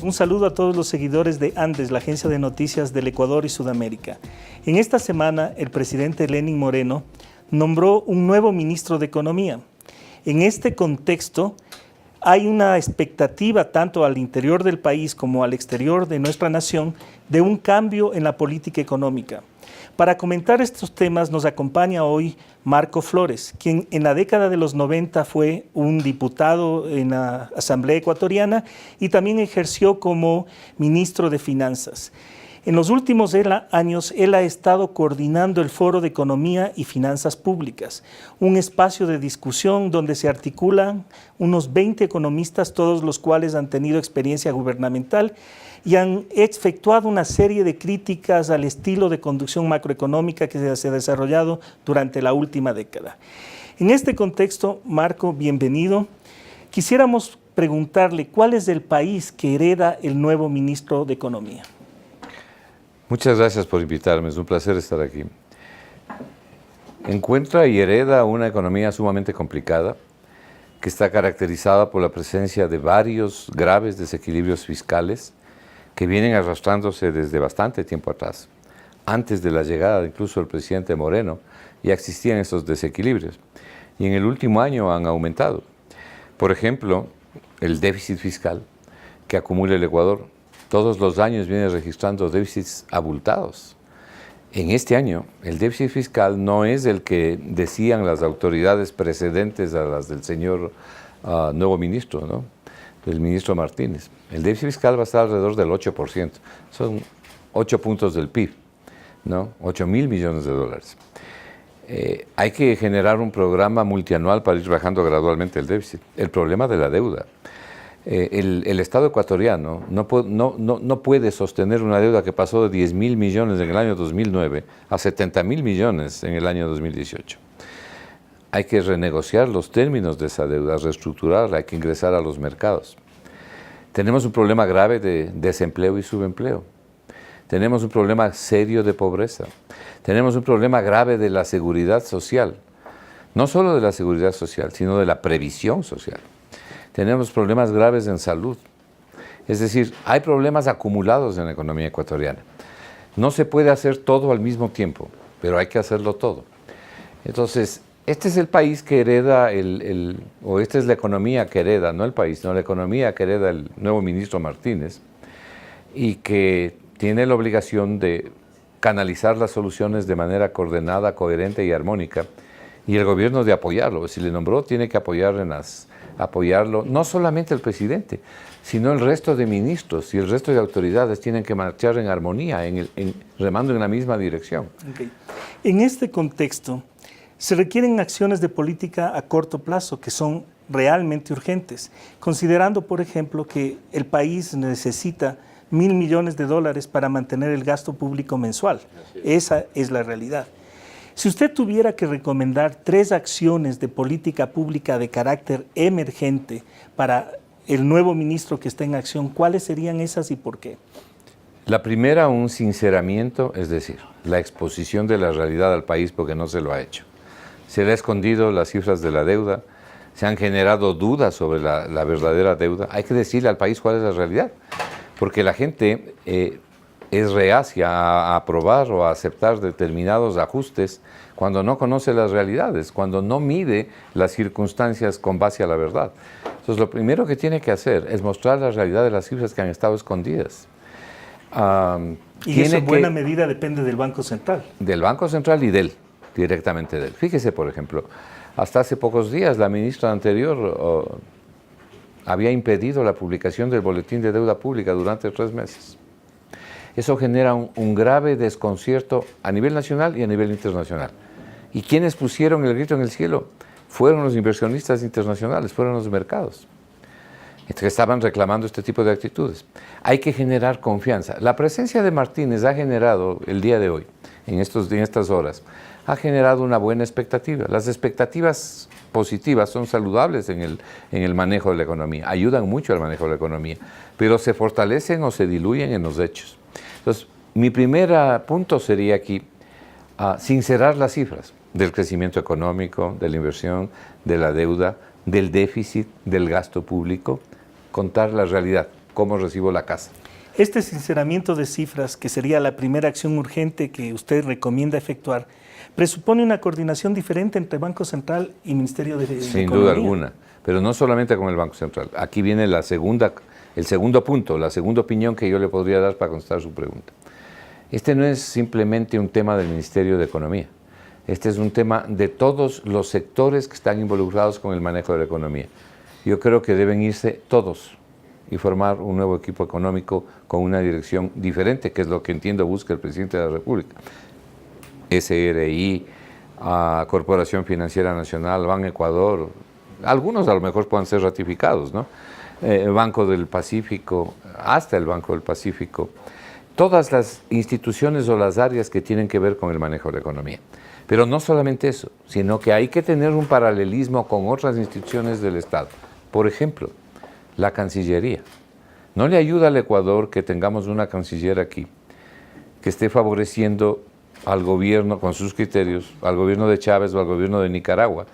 Un saludo a todos los seguidores de Andes, la agencia de noticias del Ecuador y Sudamérica. En esta semana, el presidente Lenín Moreno nombró un nuevo ministro de Economía. En este contexto, hay una expectativa tanto al interior del país como al exterior de nuestra nación de un cambio en la política económica. Para comentar estos temas nos acompaña hoy Marco Flores, quien en la década de los 90 fue un diputado en la Asamblea Ecuatoriana y también ejerció como ministro de Finanzas. En los últimos años, él ha estado coordinando el Foro de Economía y Finanzas Públicas, un espacio de discusión donde se articulan unos 20 economistas, todos los cuales han tenido experiencia gubernamental y han efectuado una serie de críticas al estilo de conducción macroeconómica que se ha desarrollado durante la última década. En este contexto, Marco, bienvenido. Quisiéramos preguntarle cuál es el país que hereda el nuevo ministro de Economía. Muchas gracias por invitarme, es un placer estar aquí. Encuentra y hereda una economía sumamente complicada que está caracterizada por la presencia de varios graves desequilibrios fiscales que vienen arrastrándose desde bastante tiempo atrás. Antes de la llegada incluso del presidente Moreno ya existían esos desequilibrios y en el último año han aumentado. Por ejemplo, el déficit fiscal que acumula el Ecuador todos los años viene registrando déficits abultados. En este año, el déficit fiscal no es el que decían las autoridades precedentes a las del señor nuevo ministro, ¿no? Del ministro Martínez. El déficit fiscal va a estar alrededor del 8%. Son 8 puntos del PIB, ¿no? 8.000 millones de dólares. Hay que generar un programa multianual para ir bajando gradualmente el déficit. El problema de la deuda. El Estado ecuatoriano no puede sostener una deuda que pasó de 10.000 millones en el año 2009 a 70.000 millones en el año 2018. Hay que renegociar los términos de esa deuda, reestructurarla, hay que ingresar a los mercados. Tenemos un problema grave de desempleo y subempleo. Tenemos un problema serio de pobreza. Tenemos un problema grave de la seguridad social. No solo de la seguridad social, sino de la previsión social. Tenemos problemas graves en salud. Es decir, hay problemas acumulados en la economía ecuatoriana. No se puede hacer todo al mismo tiempo, pero hay que hacerlo todo. Entonces, este es el país que hereda, o esta es la economía que hereda, no el país, sino la economía que hereda el nuevo ministro Martínez y que tiene la obligación de canalizar las soluciones de manera coordinada, coherente y armónica y el gobierno de apoyarlo. Si le nombró, tiene que apoyarlo, no solamente el presidente, sino el resto de ministros y el resto de autoridades tienen que marchar en armonía, remando en la misma dirección. Okay. En este contexto, se requieren acciones de política a corto plazo que son realmente urgentes, considerando, por ejemplo, que el país necesita 1.000 millones de dólares para mantener el gasto público mensual. Esa es la realidad. Si usted tuviera que recomendar 3 acciones de política pública de carácter emergente para el nuevo ministro que está en acción, ¿cuáles serían esas y por qué? La primera, un sinceramiento, es decir, la exposición de la realidad al país porque no se lo ha hecho. Se le ha escondido las cifras de la deuda, se han generado dudas sobre la verdadera deuda. Hay que decirle al país cuál es la realidad, porque la gente es reacia a aprobar o a aceptar determinados ajustes cuando no conoce las realidades, cuando no mide las circunstancias con base a la verdad. Entonces, lo primero que tiene que hacer es mostrar la realidad de las cifras que han estado escondidas. Y eso en buena medida depende del Banco Central. Del Banco Central y directamente de él. Fíjese, por ejemplo, hasta hace pocos días la ministra anterior había impedido la publicación del boletín de deuda pública durante 3 meses. Eso genera un grave desconcierto a nivel nacional y a nivel internacional. ¿Y quiénes pusieron el grito en el cielo? Fueron los inversionistas internacionales, fueron los mercados, que estaban reclamando este tipo de actitudes. Hay que generar confianza. La presencia de Martínez ha generado, el día de hoy, en estas horas, ha generado una buena expectativa. Las expectativas positivas son saludables en el manejo de la economía, ayudan mucho al manejo de la economía, pero se fortalecen o se diluyen en los hechos. Entonces, mi primer punto sería aquí, sincerar las cifras del crecimiento económico, de la inversión, de la deuda, del déficit, del gasto público, contar la realidad cómo recibo la casa. Este sinceramiento de cifras, que sería la primera acción urgente que usted recomienda efectuar, presupone una coordinación diferente entre Banco Central y Ministerio de Economía. Sin duda alguna, pero no solamente con el Banco Central. Aquí viene el segundo punto, la segunda opinión que yo le podría dar para contestar su pregunta. Este no es simplemente un tema del Ministerio de Economía. Este es un tema de todos los sectores que están involucrados con el manejo de la economía. Yo creo que deben irse todos y formar un nuevo equipo económico con una dirección diferente, que es lo que entiendo busca el presidente de la República. SRI, Corporación Financiera Nacional, Ban Ecuador, algunos a lo mejor puedan ser ratificados, ¿no? Banco del Pacífico, hasta el Banco del Pacífico, todas las instituciones o las áreas que tienen que ver con el manejo de la economía. Pero no solamente eso, sino que hay que tener un paralelismo con otras instituciones del Estado. Por ejemplo, la Cancillería. No le ayuda al Ecuador que tengamos una canciller aquí que esté favoreciendo al gobierno con sus criterios, al gobierno de Chávez o al gobierno de Nicaragua.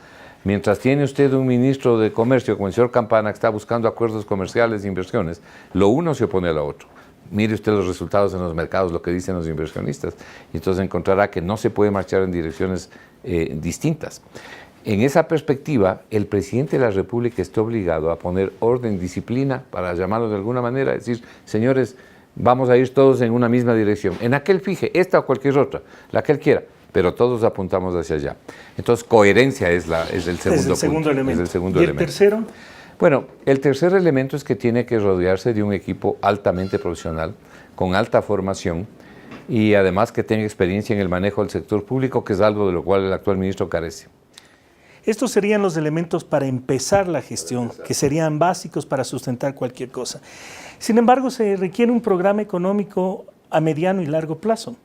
Mientras tiene usted un ministro de Comercio como el señor Campana que está buscando acuerdos comerciales e inversiones, lo uno se opone a lo otro. Mire usted los resultados en los mercados, lo que dicen los inversionistas, y entonces encontrará que no se puede marchar en direcciones distintas. En esa perspectiva, el presidente de la República está obligado a poner orden, disciplina, para llamarlo de alguna manera, decir, señores, vamos a ir todos en una misma dirección. En aquel fije, esta o cualquier otra, la que él quiera, pero todos apuntamos hacia allá. Entonces, coherencia es el segundo elemento. Es el segundo ¿Y el elemento. tercero? Bueno, el tercer elemento es que tiene que rodearse de un equipo altamente profesional, con alta formación, y además que tenga experiencia en el manejo del sector público, que es algo de lo cual el actual ministro carece. Estos serían los elementos para empezar la gestión, que serían básicos para sustentar cualquier cosa. Sin embargo, se requiere un programa económico a mediano y largo plazo.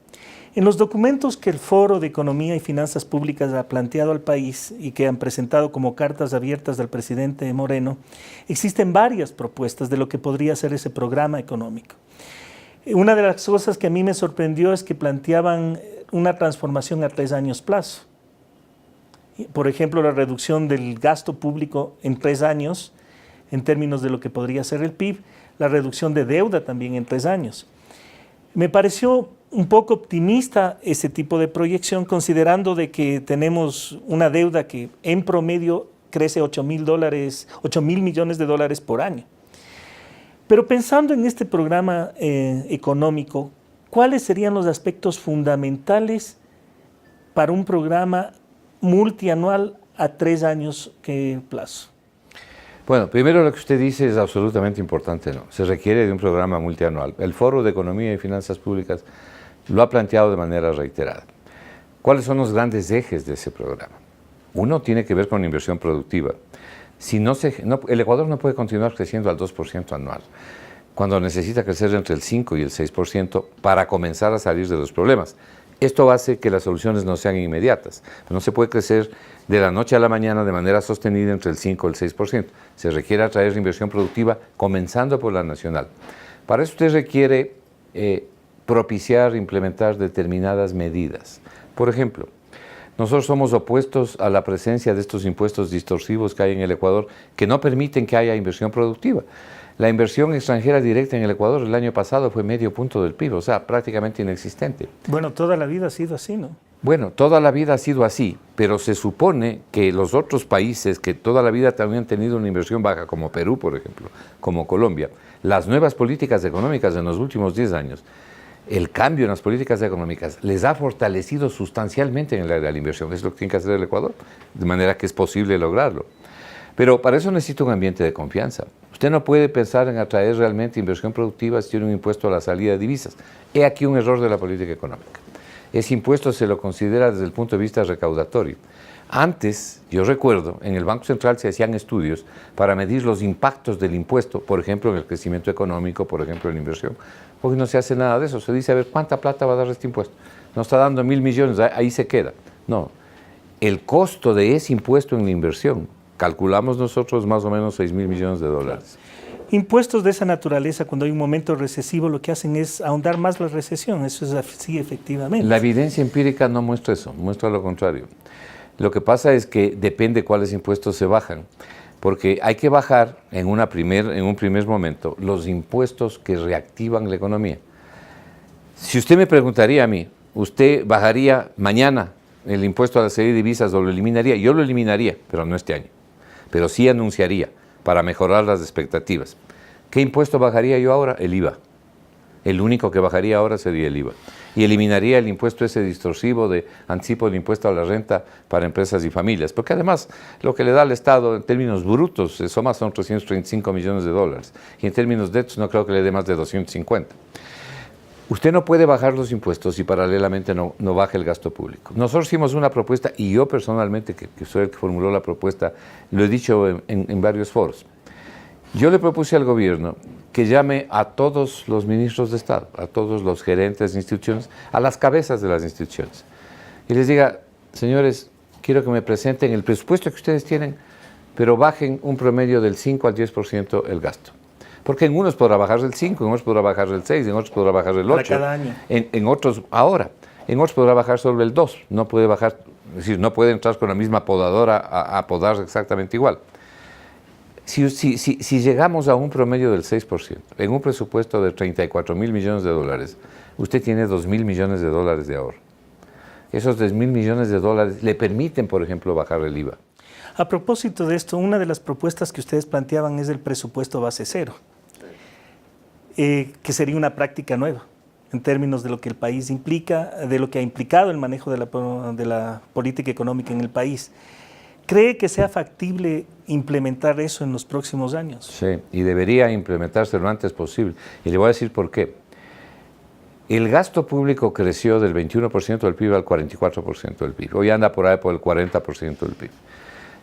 En los documentos que el Foro de Economía y Finanzas Públicas ha planteado al país y que han presentado como cartas abiertas del presidente Moreno, existen varias propuestas de lo que podría ser ese programa económico. Una de las cosas que a mí me sorprendió es que planteaban una transformación a 3 años plazo. Por ejemplo, la reducción del gasto público en 3 años, en términos de lo que podría ser el PIB, la reducción de deuda también en 3 años. Me pareció un poco optimista ese tipo de proyección, considerando de que tenemos una deuda que en promedio crece $8.000 millones de dólares por año. Pero pensando en este programa económico, ¿cuáles serían los aspectos fundamentales para un programa multianual a 3 años que plazo? Bueno, primero lo que usted dice es absolutamente importante, ¿no? Se requiere de un programa multianual. El Foro de Economía y Finanzas Públicas lo ha planteado de manera reiterada. ¿Cuáles son los grandes ejes de ese programa? Uno tiene que ver con la inversión productiva. El Ecuador no puede continuar creciendo al 2% anual, cuando necesita crecer entre el 5 y el 6% para comenzar a salir de los problemas. Esto hace que las soluciones no sean inmediatas. No se puede crecer de la noche a la mañana de manera sostenida entre el 5 y el 6%. Se requiere atraer inversión productiva, comenzando por la nacional. Para eso usted requiere propiciar, implementar determinadas medidas. Por ejemplo, nosotros somos opuestos a la presencia de estos impuestos distorsivos que hay en el Ecuador, que no permiten que haya inversión productiva. La inversión extranjera directa en el Ecuador el año pasado fue medio punto del PIB, o sea, prácticamente inexistente. Bueno, toda la vida ha sido así, ¿no? Bueno, toda la vida ha sido así, pero se supone que los otros países que toda la vida también han tenido una inversión baja, como Perú, por ejemplo, como Colombia, las nuevas políticas económicas en los últimos 10 años, el cambio en las políticas económicas les ha fortalecido sustancialmente en el área de la inversión. Es lo que tiene que hacer el Ecuador, de manera que es posible lograrlo. Pero para eso necesita un ambiente de confianza. Usted no puede pensar en atraer realmente inversión productiva si tiene un impuesto a la salida de divisas. He aquí un error de la política económica. Ese impuesto se lo considera desde el punto de vista recaudatorio. Antes, yo recuerdo, en el Banco Central se hacían estudios para medir los impactos del impuesto, por ejemplo, en el crecimiento económico, por ejemplo, en la inversión. Hoy no se hace nada de eso. Se dice, a ver, ¿cuánta plata va a dar este impuesto? Nos está dando 1.000 millones, ahí se queda. No, el costo de ese impuesto en la inversión, calculamos nosotros más o menos 6.000 millones de dólares. Impuestos de esa naturaleza, cuando hay un momento recesivo, lo que hacen es ahondar más la recesión. Eso es así, efectivamente. La evidencia empírica no muestra eso, muestra lo contrario. Lo que pasa es que depende cuáles impuestos se bajan. porque hay que bajar en un primer momento los impuestos que reactivan la economía. Si usted me preguntaría a mí, ¿usted bajaría mañana el impuesto a la serie de divisas o lo eliminaría? Yo lo eliminaría, pero no este año. Pero sí anunciaría para mejorar las expectativas. ¿Qué impuesto bajaría yo ahora? El IVA. El único que bajaría ahora sería el IVA. Y eliminaría el impuesto ese distorsivo de anticipo del impuesto a la renta para empresas y familias. Porque además lo que le da al Estado en términos brutos, son 335 millones de dólares. Y en términos netos no creo que le dé más de 250. Usted no puede bajar los impuestos y paralelamente no baja el gasto público. Nosotros hicimos una propuesta y yo personalmente, que soy el que formuló la propuesta, lo he dicho en varios foros. Yo le propuse al gobierno que llame a todos los ministros de Estado, a todos los gerentes de instituciones, a las cabezas de las instituciones, y les diga, señores, quiero que me presenten el presupuesto que ustedes tienen, pero bajen un promedio del 5 al 10% el gasto. Porque en unos podrá bajar el 5, en otros podrá bajar el 6, en otros podrá bajar el 8. Para cada año. En otros, ahora, en otros podrá bajar solo el 2. No puede bajar, es decir, no puede entrar con la misma podadora a podar exactamente igual. Si llegamos a un promedio del 6%, en un presupuesto de 34.000 millones de dólares, usted tiene 2.000 millones de dólares de ahorro. Esos 2.000 millones de dólares le permiten, por ejemplo, bajar el IVA. A propósito de esto, una de las propuestas que ustedes planteaban es el presupuesto base cero, que sería una práctica nueva en términos de lo que el país implica, de lo que ha implicado el manejo de la política económica en el país. ¿Cree que sea factible implementar eso en los próximos años? Sí, y debería implementarse lo antes posible. Y le voy a decir por qué. El gasto público creció del 21% del PIB al 44% del PIB. Hoy anda por ahí por el 40% del PIB.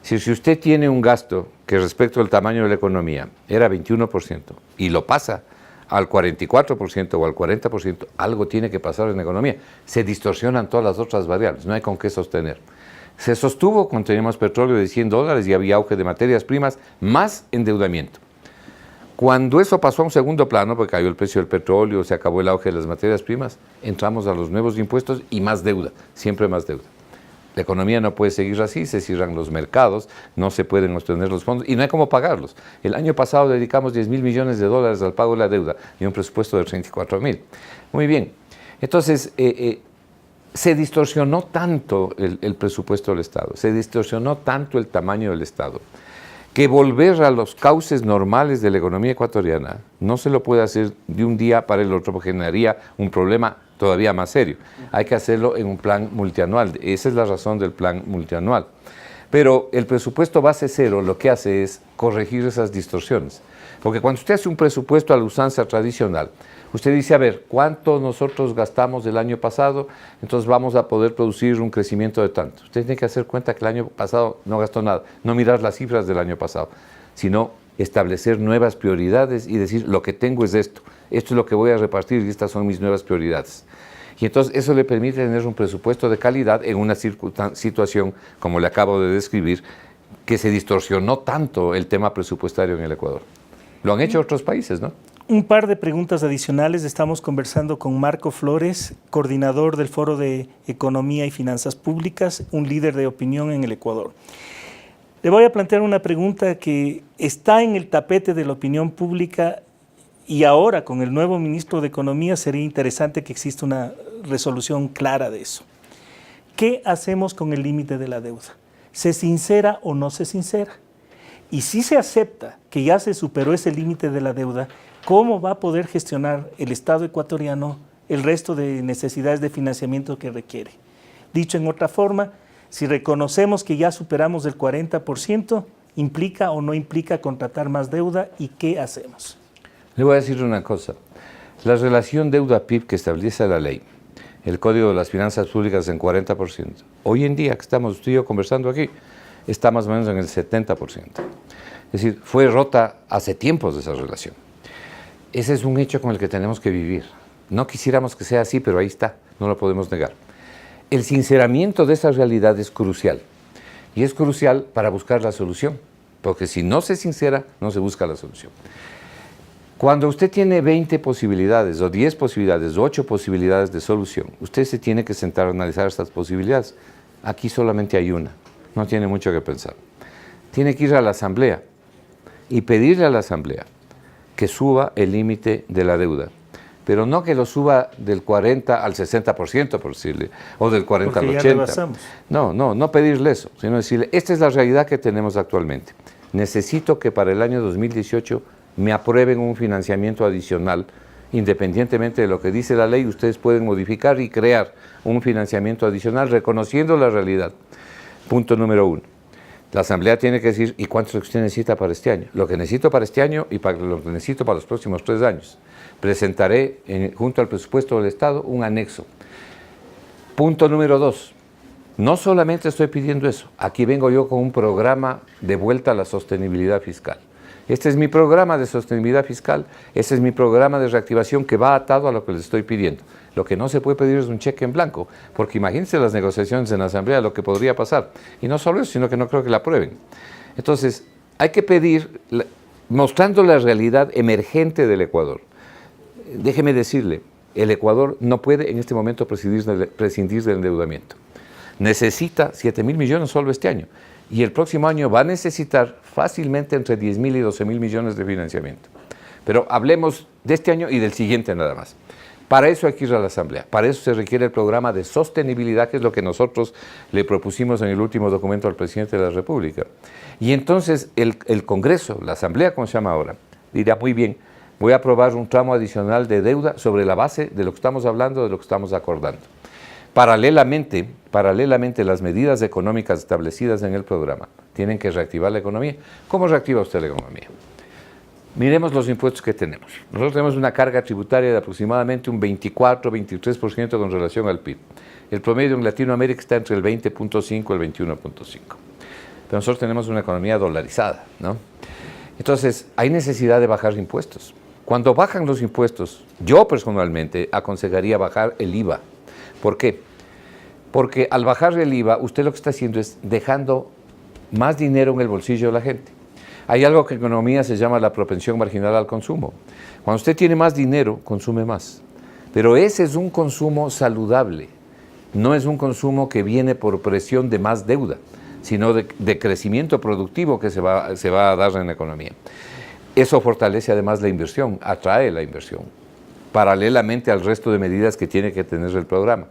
Si usted tiene un gasto que respecto al tamaño de la economía era 21% y lo pasa al 44% o al 40%, algo tiene que pasar en la economía. Se distorsionan todas las otras variables, no hay con qué sostener. Se sostuvo cuando teníamos petróleo de $100 y había auge de materias primas, más endeudamiento. Cuando eso pasó a un segundo plano, porque cayó el precio del petróleo, se acabó el auge de las materias primas, entramos a los nuevos impuestos y más deuda, siempre más deuda. La economía no puede seguir así, se cierran los mercados, no se pueden obtener los fondos y no hay cómo pagarlos. El año pasado dedicamos 10.000 millones de dólares al pago de la deuda y un presupuesto de 34.000. Muy bien, entonces se distorsionó tanto el presupuesto del Estado, se distorsionó tanto el tamaño del Estado, que volver a los cauces normales de la economía ecuatoriana no se lo puede hacer de un día para el otro, porque generaría un problema todavía más serio. Hay que hacerlo en un plan multianual. Esa es la razón del plan multianual. Pero el presupuesto base cero lo que hace es corregir esas distorsiones. Porque cuando usted hace un presupuesto a la usanza tradicional, usted dice, a ver, ¿cuánto nosotros gastamos el año pasado? Entonces vamos a poder producir un crecimiento de tanto. Usted tiene que hacer cuenta que el año pasado no gastó nada, no mirar las cifras del año pasado, sino establecer nuevas prioridades y decir, lo que tengo es esto es lo que voy a repartir y estas son mis nuevas prioridades. Y entonces eso le permite tener un presupuesto de calidad en una situación, como le acabo de describir, que se distorsionó tanto el tema presupuestario en el Ecuador. Lo han hecho otros países, ¿no? Un par de preguntas adicionales. Estamos conversando con Marco Flores, coordinador del Foro de Economía y Finanzas Públicas, un líder de opinión en el Ecuador. Le voy a plantear una pregunta que está en el tapete de la opinión pública y ahora con el nuevo ministro de Economía sería interesante que exista una resolución clara de eso. ¿Qué hacemos con el límite de la deuda? ¿Se sincera o no se sincera? Y si se acepta que ya se superó ese límite de la deuda, ¿cómo va a poder gestionar el Estado ecuatoriano el resto de necesidades de financiamiento que requiere? Dicho en otra forma, si reconocemos que ya superamos el 40%, ¿implica o no implica contratar más deuda y qué hacemos? Le voy a decir una cosa. La relación deuda-PIB que establece la ley, el Código de las Finanzas Públicas en 40%, hoy en día que estamos usted y yo conversando aquí, está más o menos en el 70%. Es decir, fue rota hace tiempos esa relación. Ese es un hecho con el que tenemos que vivir. No quisiéramos que sea así, pero ahí está, no lo podemos negar. El sinceramiento de esa realidad es crucial. Y es crucial para buscar la solución, porque si no se sincera, no se busca la solución. Cuando usted tiene 20 posibilidades, o 10 posibilidades, o 8 posibilidades de solución, usted se tiene que sentar a analizar estas posibilidades. Aquí solamente hay una, no tiene mucho que pensar. tiene que ir a la Asamblea y pedirle a la Asamblea que suba el límite de la deuda. Pero no que lo suba del 40 al 60%, por decirle, o del 40 al 80%. No pedirle eso, sino decirle, esta es la realidad que tenemos actualmente. Necesito que para el año 2018 me aprueben un financiamiento adicional, independientemente de lo que dice la ley, ustedes pueden modificar y crear un financiamiento adicional reconociendo la realidad. Punto número 1. La Asamblea tiene que decir, ¿y cuánto es lo que usted necesita para este año? Lo que necesito para este año y para lo que necesito para los próximos 3 años. Presentaré junto al presupuesto del Estado un anexo. Punto número 2. No solamente estoy pidiendo eso, aquí vengo yo con un programa de vuelta a la sostenibilidad fiscal. Este es mi programa de sostenibilidad fiscal, este es mi programa de reactivación que va atado a lo que les estoy pidiendo. Lo que no se puede pedir es un cheque en blanco, porque imagínense las negociaciones en la Asamblea, lo que podría pasar. Y no solo eso, sino que no creo que la aprueben. Entonces, hay que pedir, mostrando la realidad emergente del Ecuador. Déjeme decirle, el Ecuador no puede en este momento prescindir del endeudamiento. Necesita 7.000 millones solo este año. Y el próximo año va a necesitar fácilmente entre 10.000 y 12.000 millones de financiamiento. Pero hablemos de este año y del siguiente nada más. Para eso hay que ir a la Asamblea. Para eso se requiere el programa de sostenibilidad, que es lo que nosotros le propusimos en el último documento al presidente de la República. Y entonces el Congreso, la Asamblea, como se llama ahora, dirá muy bien, voy a aprobar un tramo adicional de deuda sobre la base de lo que estamos hablando, de lo que estamos acordando. Paralelamente, las medidas económicas establecidas en el programa tienen que reactivar la economía. ¿Cómo reactiva usted la economía? Miremos los impuestos que tenemos. Nosotros tenemos una carga tributaria de aproximadamente un 24-23% con relación al PIB. El promedio en Latinoamérica está entre el 20.5 y el 21.5. Pero nosotros tenemos una economía dolarizada, ¿no? Entonces, hay necesidad de bajar impuestos. Cuando bajan los impuestos, yo personalmente aconsejaría bajar el IVA. ¿Por qué? Porque al bajar el IVA, usted lo que está haciendo es dejando más dinero en el bolsillo de la gente. Hay algo que en economía se llama la propensión marginal al consumo. Cuando usted tiene más dinero, consume más. Pero ese es un consumo saludable. No es un consumo que viene por presión de más deuda, sino de crecimiento productivo que se va a dar en la economía. Eso fortalece además la inversión, atrae la inversión, paralelamente al resto de medidas que tiene que tener el programa.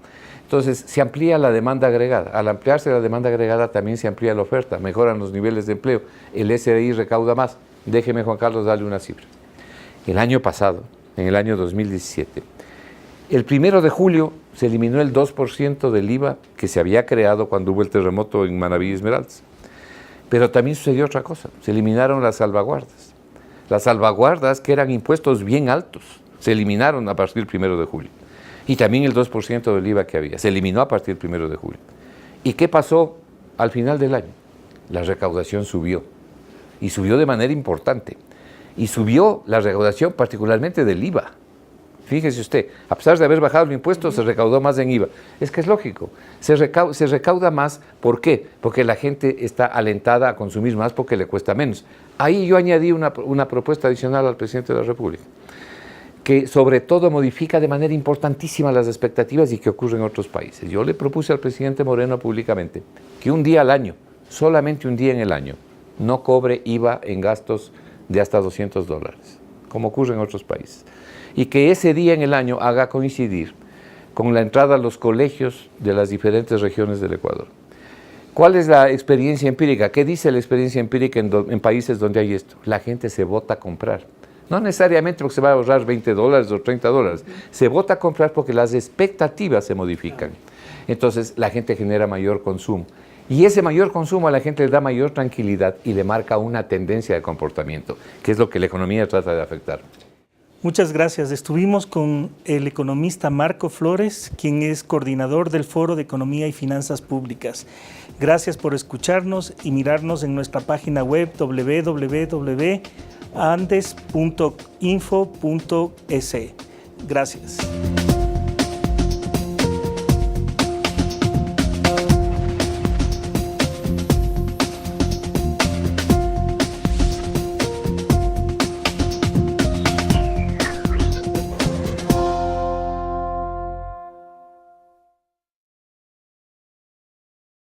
Entonces, se amplía la demanda agregada. Al ampliarse la demanda agregada, también se amplía la oferta, mejoran los niveles de empleo, el SRI recauda más. Déjeme, Juan Carlos, darle una cifra. El año pasado, en el año 2017, el 1 de julio se eliminó el 2% del IVA que se había creado cuando hubo el terremoto en Manabí y Esmeraldas. Pero también sucedió otra cosa, se eliminaron las salvaguardas. Las salvaguardas, que eran impuestos bien altos, se eliminaron a partir del 1 de julio. Y también el 2% del IVA que había, se eliminó a partir del 1 de julio. ¿Y qué pasó al final del año? La recaudación subió, y subió de manera importante. Y subió la recaudación particularmente del IVA. Fíjese usted, a pesar de haber bajado el impuesto, se recaudó más en IVA. Es que es lógico, se recauda más. ¿Por qué? Porque la gente está alentada a consumir más porque le cuesta menos. Ahí yo añadí una propuesta adicional al presidente de la República, que sobre todo modifica de manera importantísima las expectativas y que ocurre en otros países. Yo le propuse al presidente Moreno públicamente que un día al año, solamente un día en el año, no cobre IVA en gastos de hasta $200, como ocurre en otros países. Y que ese día en el año haga coincidir con la entrada a los colegios de las diferentes regiones del Ecuador. ¿Cuál es la experiencia empírica? ¿Qué dice la experiencia empírica en países donde hay esto? La gente se vota a comprar. No necesariamente porque se va a ahorrar $20 o $30. Se vota a comprar porque las expectativas se modifican. Entonces la gente genera mayor consumo. Y ese mayor consumo a la gente le da mayor tranquilidad y le marca una tendencia de comportamiento, que es lo que la economía trata de afectar. Muchas gracias. Estuvimos con el economista Marco Flores, quien es coordinador del Foro de Economía y Finanzas Públicas. Gracias por escucharnos y mirarnos en nuestra página web www.andes.info.es. Gracias.